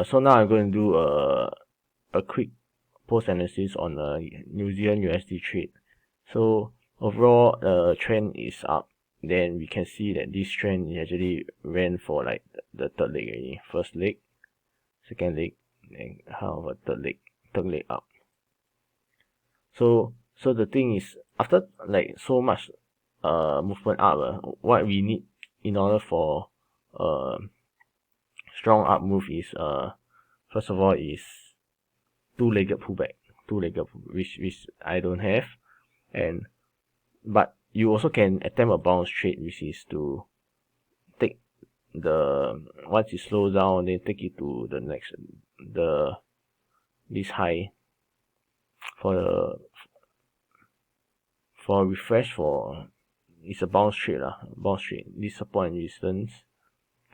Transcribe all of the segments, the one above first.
So now I'm going to do a quick post analysis on the New Zealand USD trade. So overall, trend is up. Then we can see that this trend actually ran for like the third leg already. First leg, second leg, then how about third leg up. So the thing is, after like so much movement up, what we need in order for strong up move is first of all is two-legged pullback, which I don't have, but you also can attempt a bounce trade, which is to take the once it slows down, then take it to the next this high for refresh for it's a bounce trade this support and resistance,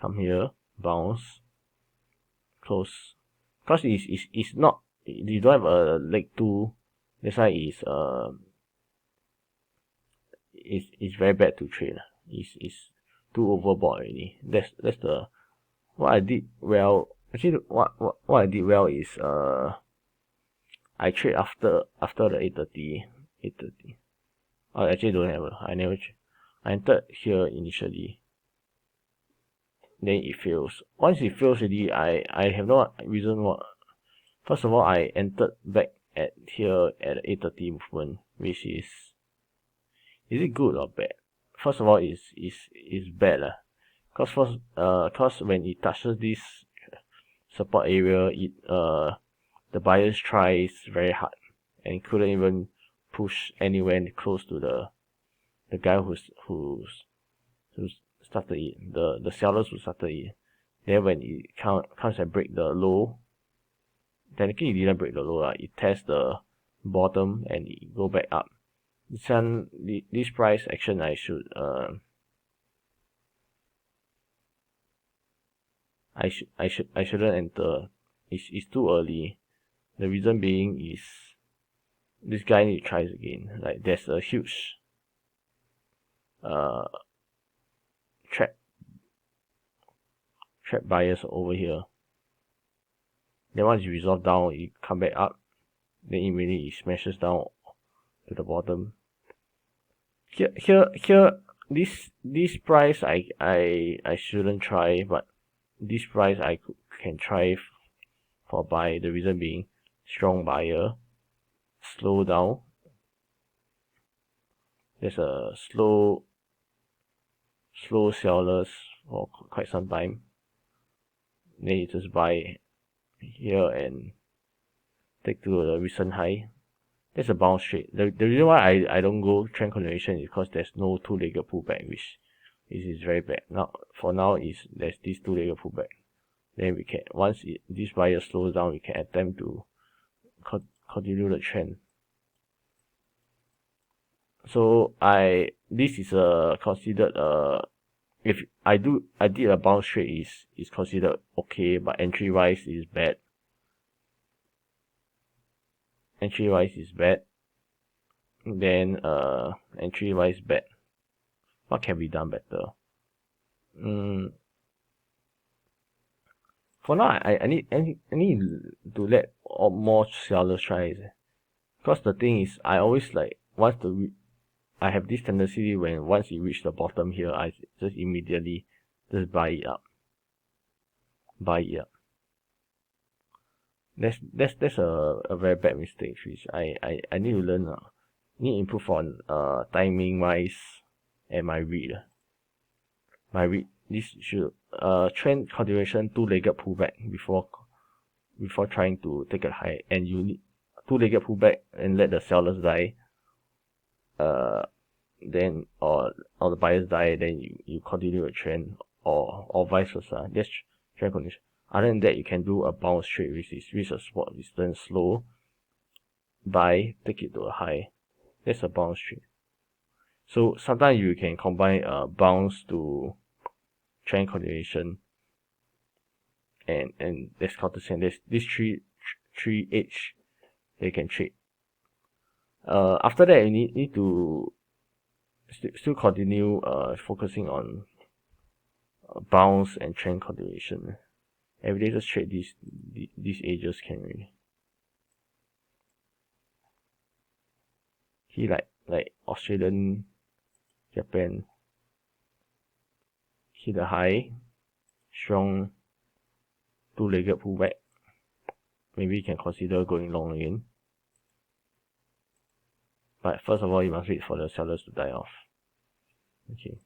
come here, bounce, close, because it's not, you don't have a leg 2, that's why it's very bad to trade. It's too overbought already. That's the what I did well. Actually, what I did well is I trade after the 8:30. I actually don't have. I never. I entered here initially. Then it fails. Once it fails already, I have no reason what. First of all, I entered back at here at 8:30 movement, which is it good or bad? First of all, is bad lah. Cause when it touches this support area, the buyers tries very hard and couldn't even push anywhere close to the guy who's started it. The sellers who started it. Then when it comes and break the low, technically it didn't break the low lah. It tests the bottom and it go back up. This price action I shouldn't enter. It's too early. The reason being is this guy need to try it again. Like there's a huge trap buyers over here. Then once you resolve down, you come back up. Then immediately it smashes down to the bottom. Here this price I shouldn't try, but this price I can try for buy. The reason being strong buyer, slow down. There's a slow sellers for quite some time. Then you just buy here and take to the recent high. That's a bounce trade. The reason why I don't go trend continuation is because there's no two-legged pullback, which is very bad. Now for now there's this two-legged pullback. Then we can, once this buyer slows down, we can attempt to continue the trend. So this is considered if I did a bounce trade is considered okay, but entry wise is bad. Then entry wise bad. What can be done better? For now, I need to let more sellers try, because the thing is, I always like I have this tendency when once you reach the bottom here, I just immediately just buy it up. That's a very bad mistake, which I need to learn. Need to improve on timing wise and my read. This should trend continuation two-legged pullback before trying to take a high, and you need two-legged pullback and let the sellers die. Then or the buyers die, then you continue a trend, or vice versa. That's trend continuation. Other than that, you can do a bounce trade, which is reach a support resistance, slow, buy, take it to a high. That's a bounce trade. So sometimes you can combine bounce to trend continuation, and that's counter-trend. There's this three edge they can trade. After that, you need to still continue focusing on bounce and trend continuation. everyday just trade these edges can really. See, like Australian, Japan. See the high, strong, two-legged pullback. Maybe you can consider going long again. But first of all, you must wait for the sellers to die off. Okay.